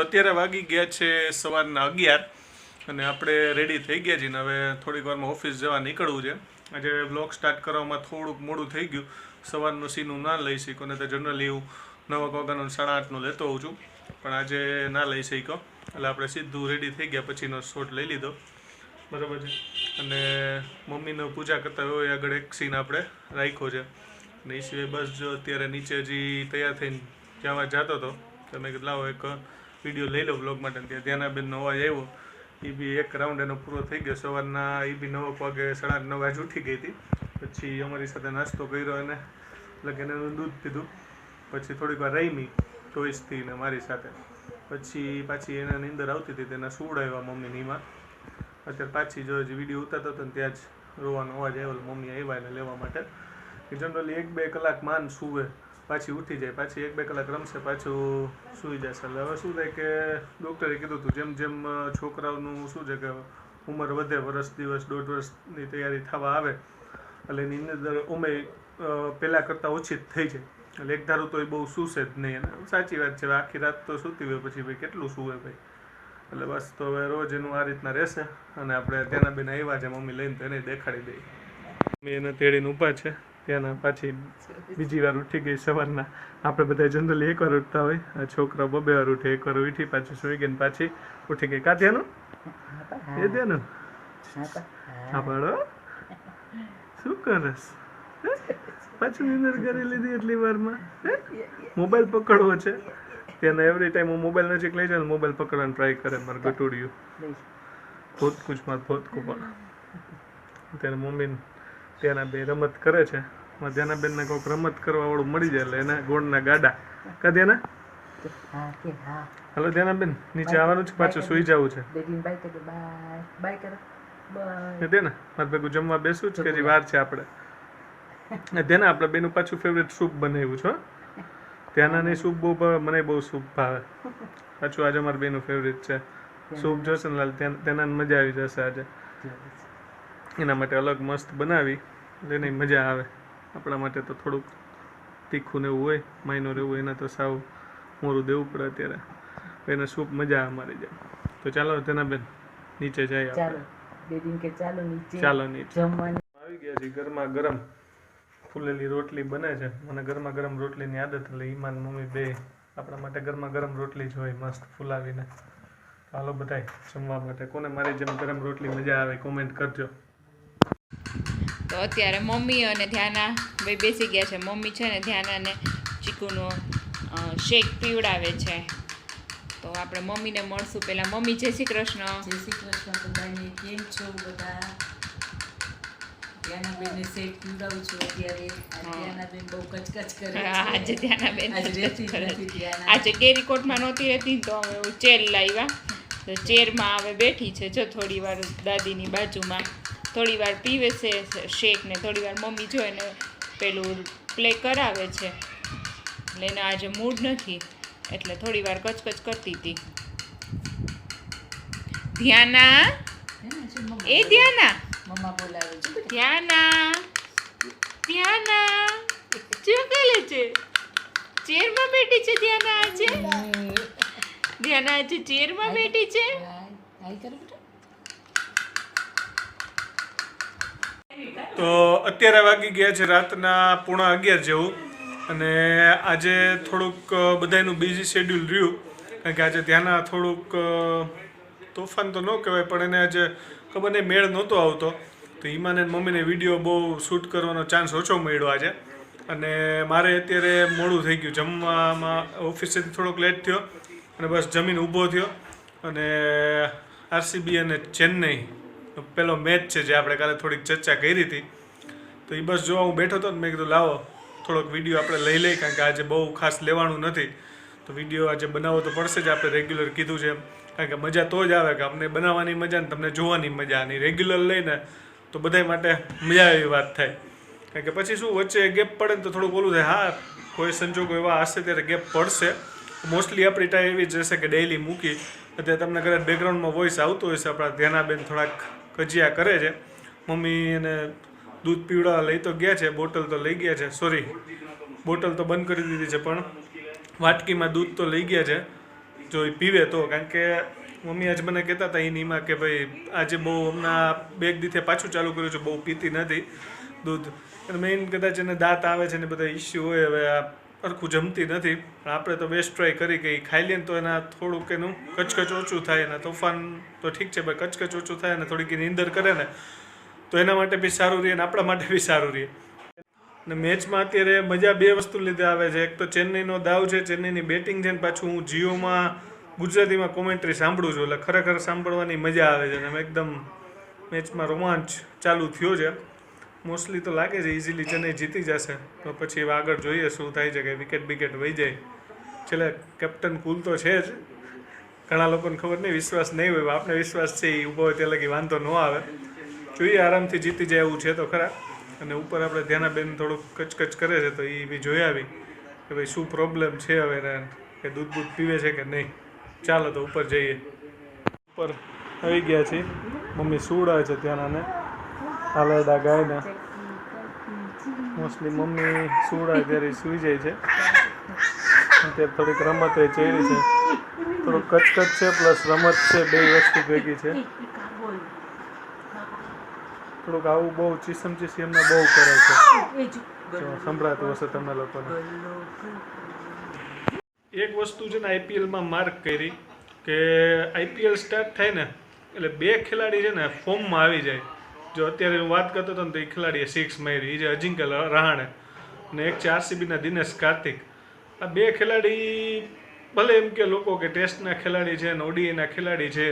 અત્યારે વાગી ગયા છે સવારના 11 અને આપણે રેડી થઈ ગયા છીએ ને હવે થોડીક વારમાં ઓફિસ જવા નીકળવું છે. આજે વ્લોગ સ્ટાર્ટ કરવામાં થોડુંક મોડું થઈ ગયું. સવારનું સીનું ના લઈ શક્યો ને તો જનરલી હું 9 વાગ્યાનો 8:30નો લેતો હોઉં છું, પણ આજે ના લઈ શક્યો એટલે આપણે સીધું રેડી થઈ ગયા પછીનો શોટ લઈ લીધો. બરાબર છે. અને મમ્મીને પૂજા કરતા હોય આગળ એક સીન આપણે રાખ્યો છે અને એ સિવાય બસ જો અત્યારે નીચે હજી તૈયાર થઈને જવા જતો હતો તો મેં કીધું લાવો એક વિડીયો લઈ લો બ્લોગ માટે. ત્યાં ધ્યાનાબેનનો અવાજ આવ્યો, એ બી એક રાઉન્ડ એનો પૂરો થઈ ગયો. સવારના એ બી 9 વાગે 9:30 વાગે ઉઠી ગઈ હતી. પછી અમારી સાથે નાસ્તો કર્યો એને એટલે એનું દૂધ પીધું. પછી થોડીક વાર રમી ચોઈસથી ને મારી સાથે. પછી પાછી એને નીંદર આવતી હતી તેના સુવડાવ્યા મમ્મીની એમાં. અત્યારે પાછી જો હજી વિડીયો ઉતારતો હતો ને ત્યાં જ રોવાનો અવાજ આવ્યો. મમ્મી આવ્યા એને લેવા માટે. જનરલી 1-2 કલાક માન સૂવે, પાછી ઉઠી જાય, પાછી 1-2 કલાક રમશે, પાછું સૂઈ જશે. એટલે હવે શું થાય કે ડૉક્ટરે કીધું હતું જેમ જેમ છોકરાઓનું શું છે કે ઉંમર વધે, વર્ષ દિવસ 1.5 વર્ષની તૈયારી થવા આવે એટલે એની અંદર ઉંમર પહેલાં કરતાં ઓછી જ થઈ જાય. એટલે એક ધારું તો એ બહુ સૂશે જ નહીં. અને સાચી વાત છે, આખી રાત તો સૂતી હોય પછી ભાઈ કેટલું સૂવે ભાઈ. એટલે બસ તો હવે રોજ એનું આ રીતના રહેશે. અને આપણે ત્યાંના બેન આવ્યા છે મમ્મી લઈને તો એને દેખાડી દઈએ. મમ્મી એને તેડીને ઊભા છે ત્યાંના. પાછી બીજી વાર ઉઠી ગઈ સવારના. આપણે બધા જનરલી એકવાર ઉઠતા હોય, આ છોકરા 2 વાર ઉઠે. એકવાર ઉઠી પાછી સુઈ ગઈ ને પાછી ઉઠી ગઈ. કા ત્યાંનું એ ત્યાંનું હા પાડો શું કરસ પાછું નિંદર કરી લીધી એટલી વારમાં. મોબાઈલ પકડવો છે ત્યાં એવરી ટાઈમ હું મોબાઈલ નજીક લઈ જાઉં મોબાઈલ પકડવાનું ટ્રાય કરે મારે ગટુડિયું ભોતકું જ મારે ભોતકું. પણ ત્યારે મમ્મી ત્યાંના બે રમત કરે છે. ધ્યાનાબેનને કોઈક રમત કરવા વાળું મળી જાય એટલે એના ગોળના ગાડા. કા ધ્યાના હલો ધ્યાનાબેન નીચે આવવાનું છે, પાછું સુઈ જવું છે. ધ્યાના મારે ભેગું જમવા બેસવું જ કે હજી વાર છે આપણે. ધ્યાના આપણે બેનું પાછું ફેવરેટ સૂપ બનાવ્યું છે. ત્યાંનાની સૂપ બહુ ભાવે, મને બહુ સૂપ ભાવે. પાછું આજે મારા બેનું ફેવરેટ છે સૂપ. જોશે ને લાલ ત્યાંના મજા આવી જશે આજે. એના માટે અલગ મસ્ત બનાવી એટલે મજા આવે. આપણા માટે તો થોડુંક તીખું ને એવું હોય, માઇનોર એવું, એના તો સાવ મોરું દેવું પડે અત્યારે. એને સૂપ મજા આવે મારી જાય. તો ચાલો તેના બેન નીચે જઈએ આપણે. ચાલો નીચે આવી ગયા છે. ગરમા ગરમ ફૂલેલી રોટલી બને છે. મને ગરમા ગરમ રોટલીની આદત એટલે ઈમાન મમ્મી બે આપણા માટે ગરમા ગરમ રોટલી જ હોય મસ્ત ફૂલાવીને. ચાલો બધાય જમવા માટે. કોને મારી જેમ ગરમ રોટલી મજા આવે કોમેન્ટ કરજો. તો અત્યારે મમ્મી અને ધ્યાના ભાઈ બેસી ગયા છે. મમ્મી છે ને ધ્યાનાને ચીકુનો શેક પીવડાવે છે. તો આપણે મમ્મીને મળશું પહેલાં. મમ્મી જય શ્રી કૃષ્ણ. જય શ્રી કૃષ્ણ બધાને. કેમ છો બધા? ધ્યાનાબેનને શેક પીવડાવું છું અત્યારે. ધ્યાનાબેન બહુ કચકચ કરે. આજે ધ્યાનાબેન ધ્યાના આજે કેરીકોટમાં નહોતી રહેતી તો અમે ચેર લાવ્યા. તો ચેરમાં હવે બેઠી છે જો થોડી વાર દાદીની બાજુમાં. થોડી વાર પીવે છે શેક ને થોડી વાર મમ્મી જો એને પેલું પ્લે કરાવે છે. એટલે એને આજે મૂડ નથી એટલે થોડી વાર કચકચ કરતી હતી. ધ્યાના એ ધ્યાના મમ્મા બોલાવે છે. ધ્યાના ધ્યાના શું કરે છે? ચેરમાં બેઠી છે ધ્યાના આજે. ધ્યાના આજે ચેરમાં બેઠી છે. હાય કરો બેટા. તો અત્યારે વાગી ગયા છે રાતના 11:15 જેવું. અને આજે થોડુંક બધાનું બિઝી શેડ્યુલ રહ્યું કારણ કે આજે ધ્યાના થોડુંક તોફાન તો ન કહેવાય પણ એને આજે ખબર નહીં મેળ નહોતો આવતો. તો ઈમાને મમ્મીને વિડીયો બહુ શૂટ કરવાનો ચાન્સ ઓછો મળ્યો આજે. અને મારે અત્યારે મોડું થઈ ગયું જમવામાં. ઓફિસેથી થોડોક લેટ થયો અને બસ જમીન ઊભો થયો. અને આરસીબી અને ચેન્નઈ પેલો મેચ છે જે આપણે કાલે થોડીક ચર્ચા કરી હતી. તો એ બસ જોવા હું બેઠો હતો ને મેં કીધું લાવો થોડોક વિડીયો આપણે લઈ લઈએ કારણ કે આજે બહુ ખાસ લેવાનું નથી. તો વિડીયો આજે બનાવવો તો પડશે જ. આપણે રેગ્યુલર કીધું છે કારણ કે મજા તો જ આવે કે અમને બનાવવાની મજા ને તમને જોવાની મજા. અને રેગ્યુલર લઈને તો બધા માટે મજા એવી વાત થાય. કારણ કે પછી શું વચ્ચે ગેપ પડે ને તો થોડુંક ઓલું થાય. હા કોઈ સંજોગો એવા હશે ત્યારે ગેપ પડશે. મોસ્ટલી આપણી ટાઈમ એવી જ રહેશે કે ડેઈલી મૂકી. અત્યારે તમને કદાચ બેકગ્રાઉન્ડમાં વોઇસ આવતો હશે. આપણા ધ્યાનાબેન થોડાક કજિયા કરે છે. મમ્મી એને દૂધ પીવડાવવા લઈ તો ગયા છે, બોટલ તો લઈ ગયા છે. સોરી બોટલ તો બંધ કરી દીધી છે પણ વાટકીમાં દૂધ તો લઈ ગયા છે. જો એ પીવે તો. કારણ કે મમ્મી આજ મને કહેતા હતા એનીમાં કે ભાઈ આજે બહુ હમણાં 2 દીથે પાછું ચાલુ કર્યું છે, બહુ પીતી નથી દૂધ. અને મેઇન કદાચ એને દાંત આવે છે ને બધા ઇસ્યુ હોય, હવે આ સરખું જમતી નથી. પણ આપણે તો બેસ્ટ ટ્રાય કરી કે ખાઈ લઈએ ને તો એના થોડુંક એનું કચકચ ઓછું થાય. એના તોફાન તો ઠીક છે ભાઈ, કચકચ ઓછું થાય અને થોડીક એની નીંદર કરે ને તો એના માટે બી સારું રહે અને આપણા માટે બી સારું રહે. અને મેચમાં અત્યારે મજા 2 વસ્તુ લીધે આવે છે. એક તો ચેન્નઈનો દાવ છે, ચેન્નઈની બેટિંગ છે, ને પાછું હું જીઓમાં ગુજરાતીમાં કોમેન્ટ્રી સાંભળું છું, એટલે ખરેખર સાંભળવાની મજા આવે છે. અને એકદમ મેચમાં રોમાંચ ચાલુ થયો છે. મોસ્ટલી તો લાગે છે ઇઝીલી ચેન્નઈ જીતી જશે, તો પછી હવે આગળ જોઈએ શું થાય છે, કે વિકેટ વહી જાય. છેલ્લે કેપ્ટન કુલ તો છે જ, ઘણા લોકોને ખબર નહીં, વિશ્વાસ નહીં હોય, આપણે વિશ્વાસ છે એ ઊભો હોય ત્યાં લગી વાંધો ન આવે. જોઈએ આરામથી જીતી જાય એવું છે તો ખરા. અને ઉપર આપણે ધ્યાનાબેન થોડુંક કચકચ કરે છે તો એ બી જોઈ આવી કે ભાઈ શું પ્રોબ્લેમ છે હવે એને, કે દૂધ પીવે છે કે નહીં. ચાલો તો ઉપર જઈએ. ઉપર આવી ગયા છીએ, મમ્મી સુવડાવે છે ધ્યાનાને, હાલરડા ગાયને. મોસ્ટલી મમ્મી સુવડાવે ત્યારે સૂઈ જાય છે. અત્યારે થોડીક રમત એ ચડી છે, થોડુંક કચકચ છે પ્લસ રમત છે, 2 વસ્તુ ભેગી છે. થોડુંક આવું બહુ ચીસમ એમને બહુ કરે છે, સંભળાતું હશે તમે લોકોને. એક વસ્તુ છે ને આઈપીએલમાં માર્ક કરી કે આઈપીએલ સ્ટાર્ટ થાય ને એટલે 2 ખેલાડી છે ને ફોર્મમાં આવી જાય. જો અત્યારે હું વાત કરતો હતો ને તો એ ખેલાડીએ 6 મારી, એ છે અજિંક્ય રહાણે, અને એક છે આરસીબીના દિનેશ કાર્તિક. આ 2 ખેલાડી ભલે એમ કે લોકો કે ટેસ્ટના ખેલાડી છે ને ઓડીઆઈના ખેલાડી છે,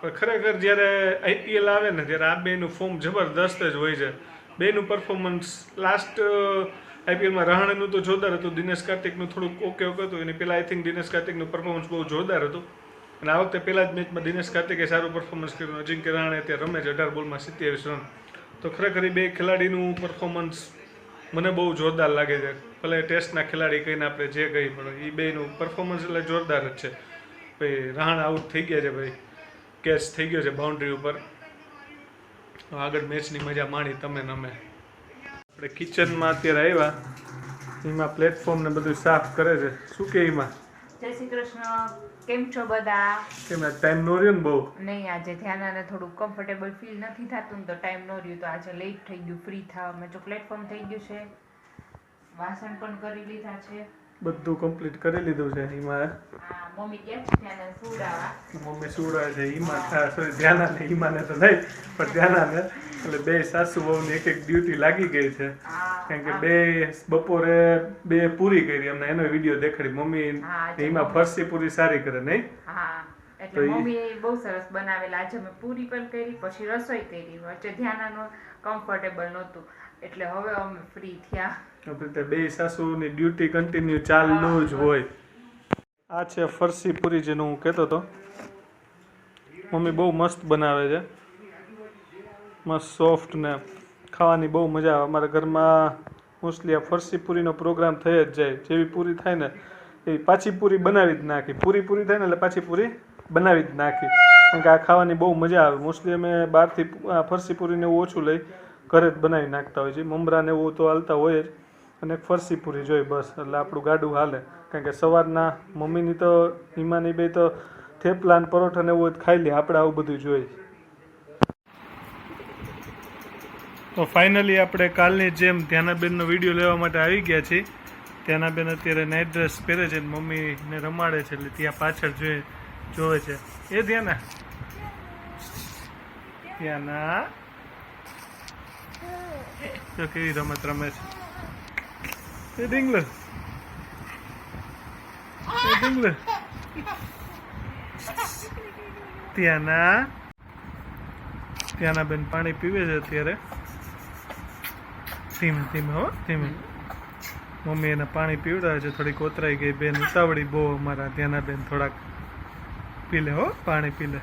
પણ ખરેખર જ્યારે આઈપીએલ આવે ને ત્યારે આ 2નું ફોર્મ જબરદસ્ત જ હોય છે. 2નું પરફોર્મન્સ લાસ્ટ આઈપીએલમાં રહાણેનું તો જોરદાર હતું, દિનેશ કાર્તિકનું થોડુંક ઓકે હતું. એની પહેલાં આઈ થિંક દિનેશ કાર્તિકનું પરફોર્મન્સ બહુ જોરદાર હતું. અને આ વખતે પહેલા જ મેચમાં દિનેશ કાર્તિકે સારું પરફોર્મન્સ કર્યું. અજિંક્ય રહાણે અત્યારે રમે છે 18 બોલમાં 27 રન. તો ખરેખર એ 2 ખેલાડીનું પરફોર્મન્સ મને બહુ જોરદાર લાગે છે. ભલે ટેસ્ટના ખેલાડી કહીને આપણે જે કહી, પણ એ 2નું પરફોર્મન્સ એટલે જોરદાર જ છે. ભાઈ રહાણે આઉટ થઈ ગયા છે, ભાઈ કેચ થઈ ગયો છે બાઉન્ડ્રી ઉપર. આગળ મેચની મજા માણી તમે ને અમે. આપણે કિચનમાં અત્યારે આવ્યા, એમાં પ્લેટફોર્મ ને બધું સાફ કરે છે. શું કે એમાં? જય શ્રી કૃષ્ણ, કેમ છો બધા? કેમ ટાઈમ નો રહ્યો ને બહુ? નહીં, આજે ધ્યાનાને થોડું કમ્ફર્ટેબલ ફીલ નથી થતું ને તો ટાઈમ નો રહ્યો, તો આજે લેટ થઈ ગયું ફ્રી થવા. મેં જો પ્લેટફોર્મ થઈ ગયું છે, વાસણ પણ કરી લીધા છે, બધું કમ્પ્લીટ કરી લીધું છે. એમાં હા મમ્મી ગયા છે ધ્યાના સુવડાવવા. મમ્મી સુવડાવે છે એમાં, સોરી ધ્યાનાને, ઈમાને તો નહીં પણ ધ્યાનાને. એટલે 2 સાસુ વહુની એક ડ્યુટી લાગી ગઈ છે, કારણ કે 2 બપોરે 2 પૂરી કરી. અમને એનો વિડીયો દેખાડી મમ્મી, એમાં ફરસી પૂરી સારી કરે નહીં? હા, એટલે મમ્મીએ બહુ સરસ બનાવેલા. આજે મેં પૂરી પણ કરી, પછી રસોઈ કરી. વચ્ચે ધ્યાનાનો કમ્ફર્ટેબલ નહોતું એટલે હવે અમે ફ્રી થયા. આપણે 2 સાસુની ડ્યુટી કન્ટિન્યુ ચાલુ જ હોય. આ છે ફરસી પૂરી જેનું હું કહેતો હતો. મમ્મી બહુ મસ્ત બનાવે છે, મસ્ત સોફ્ટ ને ખાવાની બહુ મજા આવે. અમારા ઘરમાં મોસ્ટલી આ ફરસી પૂરીનો પ્રોગ્રામ થઈ જ જાય. જેવી પૂરી થાય ને એ પાછી પૂરી બનાવી જ નાખી. પૂરી થાય ને એટલે પાછી પૂરી બનાવી જ નાખી, કારણ કે આ ખાવાની બહુ મજા આવે. મોસ્ટલી અમે બહારથી ફરસી પૂરીને એવું ઓછું લઈ, ઘરે જ બનાવી નાખતા હોય છે. મમરા ને એવું તો હાલતા હોય જ, અને એક ફરસી પૂરી જોઈએ બસ, એટલે આપણું ગાડું હાલે. કારણ કે સવારના મમ્મીની તો ઈમાની 2 તો થેપલા ને પરોઠા ને એવું ખાઈ લે, આપણે આવું બધું જોઈએ. તો ફાઇનલી આપણે કાલની જેમ ધ્યાનાબેનનો વિડીયો લેવા માટે આવી ગયા છીએ. ધ્યાનાબેન અત્યારે નાઇટ ડ્રેસ પહેરે છે, મમ્મીને રમાડે છે, એટલે ત્યાં પાછળ જોવે છે. એ ધ્યાના તો કેવી રમત રમે છે. એ ડીંગલ ત્યાંના બેન પાણી પીવે છે અત્યારે. ધીમે હો ધીમે. મમ્મી એને પાણી પીવડાવે છે. થોડી કોતરાઈ ગઈ બેન, ઉતાવળી બહુ અમારા ધ્યાના બેન. થોડાક પી લે હો, પાણી પી લે.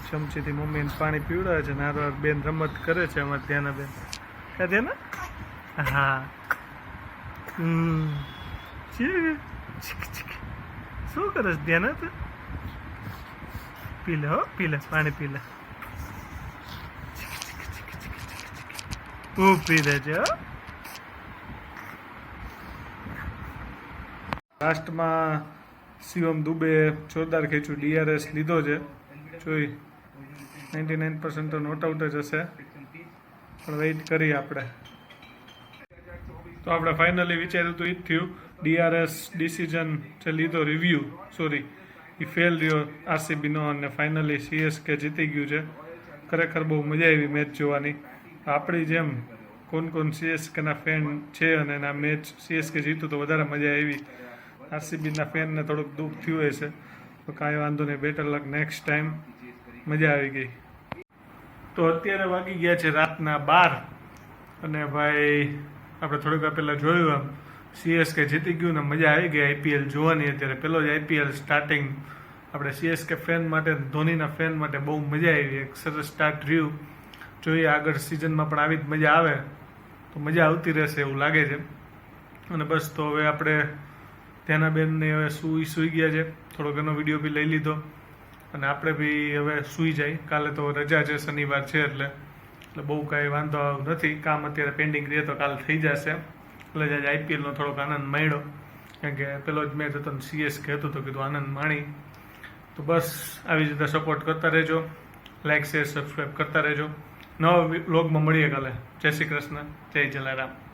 ચમચીથી મમ્મી એને પાણી પીવડાવે છે. નારવાર બેન રમત કરે છે અમારા ધ્યાના બેન. ક્યાં ધ્યાના? હા. શું કરે છે ધ્યાના? તું પી લે હો, પી લે પાણી પી લે. પી લે છે. લાસ્ટમાં શિવમ દુબે જોરદાર ખેંચ્યું, DRS લીધો છે, જોઈ 99% તો નોટ આઉટ જ હશે, પણ વેઇટ કરીએ આપણે. તો આપણે ફાઇનલી વિચાર્યું તો એ જ થયું, DRS ડિસિઝન જે લીધો એ ફેલ રહ્યો RCBનો, અને ફાઇનલી CSK જીતી ગયું છે. ખરેખર બહુ મજા આવી મેચ જોવાની. આપણી જેમ કોણ CSKના ફેન છે અને એના મેચ CSK જીતું તો વધારે મજા આવી. RCBના ફેનને થોડુંક દુઃખ થયું હશે, તો કાંઈ વાંધો નહીં, બેટર લક નેક્સ્ટ ટાઈમ. મજા આવી ગઈ. તો અત્યારે વાગી ગયા છે રાતના 12, અને ભાઈ આપણે થોડીક વાર પહેલાં જોયું આમ CSK જીતી ગયું ને મજા આવી ગઈ IPL જોવાની. અત્યારે પહેલો જ IPL સ્ટાર્ટિંગ આપણે CSK ફેન માટે, ધોનીના ફેન માટે બહુ મજા આવી. એક સરસ સ્ટાર્ટ રહ્યું. જોઈએ આગળ સિઝનમાં પણ આવી જ મજા આવે તો મજા આવતી રહેશે એવું લાગે છે. અને બસ તો હવે આપણે ધ્યાનાબેનને હવે સૂઈ ગયા છે, થોડોક એનો વિડીયો બી લઈ લીધો, અને આપણે બી હવે સૂઈ જાય. કાલે તો રજા છે, શનિવાર છે, એટલે બહુ કાંઈ વાંધો નથી. કામ અત્યારે પેન્ડિંગ રહે તો કાલ થઈ જશે. એટલે જ આજે IPLનો થોડોક આનંદ માણ્યો, કારણ કે પેલો જ મેચ હતો ને CSK હતું તો કીધું આનંદ માણી. તો બસ આવી જ રીતે સપોર્ટ કરતા રહેજો, લાઇક શેર સબસ્ક્રાઈબ કરતા રહેજો. નવા વ્લોગમાં મળીએ કાલે. જય શ્રી કૃષ્ણ, જય જલારામ.